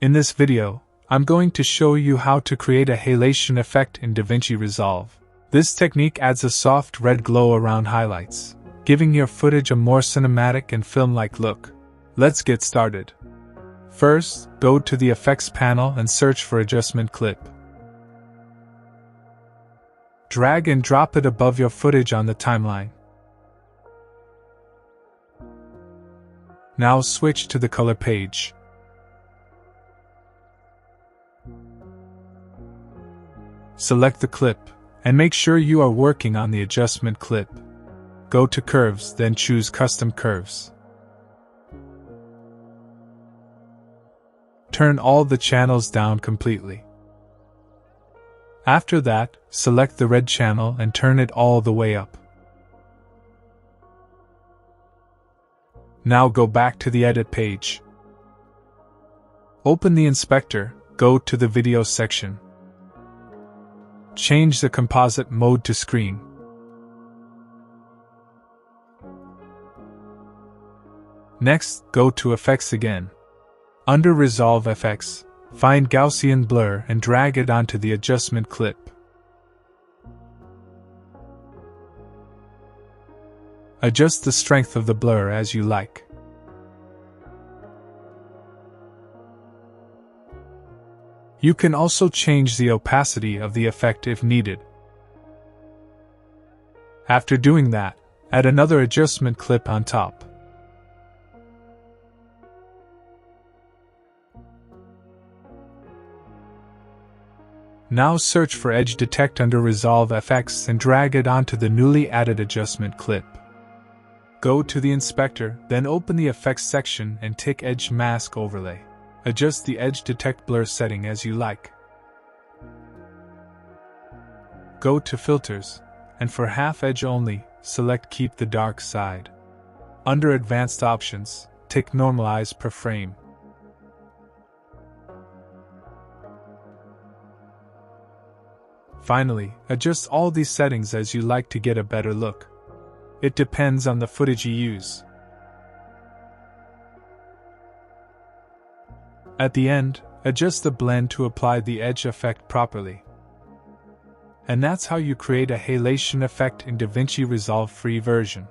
In this video, I'm going to show you how to create a halation effect in DaVinci Resolve. This technique adds a soft red glow around highlights, giving your footage a more cinematic and film-like look. Let's get started. First, go to the Effects panel and search for Adjustment Clip. Drag and drop it above your footage on the timeline. Now switch to the Color page. Select the clip, and make sure you are working on the adjustment clip. Go to Curves, then choose Custom Curves. Turn all the channels down completely. After that, select the red channel and turn it all the way up. Now go back to the Edit page. Open the inspector, go to the Video section. Change the composite mode to Screen. Next, go to Effects again. Under Resolve Effects, find Gaussian Blur and drag it onto the adjustment clip. Adjust the strength of the blur as you like. You can also change the opacity of the effect if needed. After doing that, add another adjustment clip on top. Now search for Edge Detect under Resolve FX and drag it onto the newly added adjustment clip. Go to the inspector, then open the Effects section and tick Edge Mask Overlay. Adjust the Edge Detect Blur setting as you like. Go to Filters, and for half edge only, select Keep the Dark Side. Under Advanced Options, tick Normalize per frame. Finally, adjust all these settings as you like to get a better look. It depends on the footage you use. At the end, adjust the blend to apply the edge effect properly. And that's how you create a halation effect in DaVinci Resolve free version.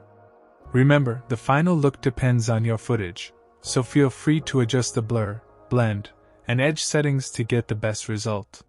Remember, the final look depends on your footage, so feel free to adjust the blur, blend, and edge settings to get the best result.